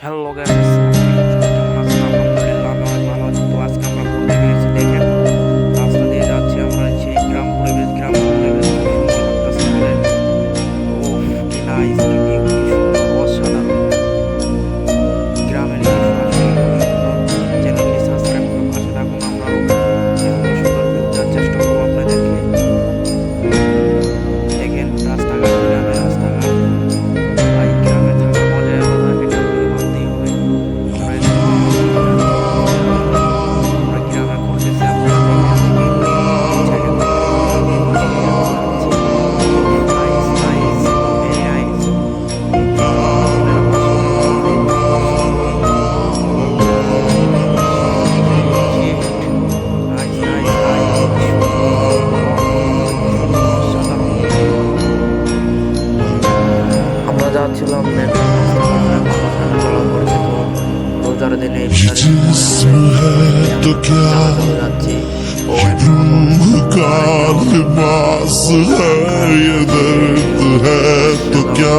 Hello guys, কেমন আছেন? আলহামদুলিল্লাহ আমি অনেক ভালো আছি। তো আজকে আমরা ঘুরতে বেরিয়েছি। দেখেন রাস্তা দিয়ে যাচ্ছি আমরা, সেই গ্রাম পরিবেশ খুব সুন্দর লাগতেছে আমাদের। ওফ, কি নাইস, কি ভিউ, কি সুন্দর, অসাধারণ। গ্রামের এই ভিউ আসলে খুবই সুন্দর। চ্যানেলটি সাবস্ক্রাইব করে পাশে থাকুন। আমরাও এরকম সুন্দর ভিউ দেওয়ার চেষ্টা করবো আপনাদেরকে। দেখেন রাস্তাঘাট, গ্রামের রাস্তাঘাট, ভাই গ্রামে থাকার মজাই আলাদা, এটা আপনাকে মানতেই হবে। আমরা আমরা গ্রামে ঘুরতেছি, আপনারা দেখেন জায়গা থেকে nice nice, very nice. Nice nice আমরা যাচ্ছিলাম পরিচিত রোজার দিনে जिस्म है तो क्या যাচ্ছি। रूह का लिबास है ये दर्द है तो क्या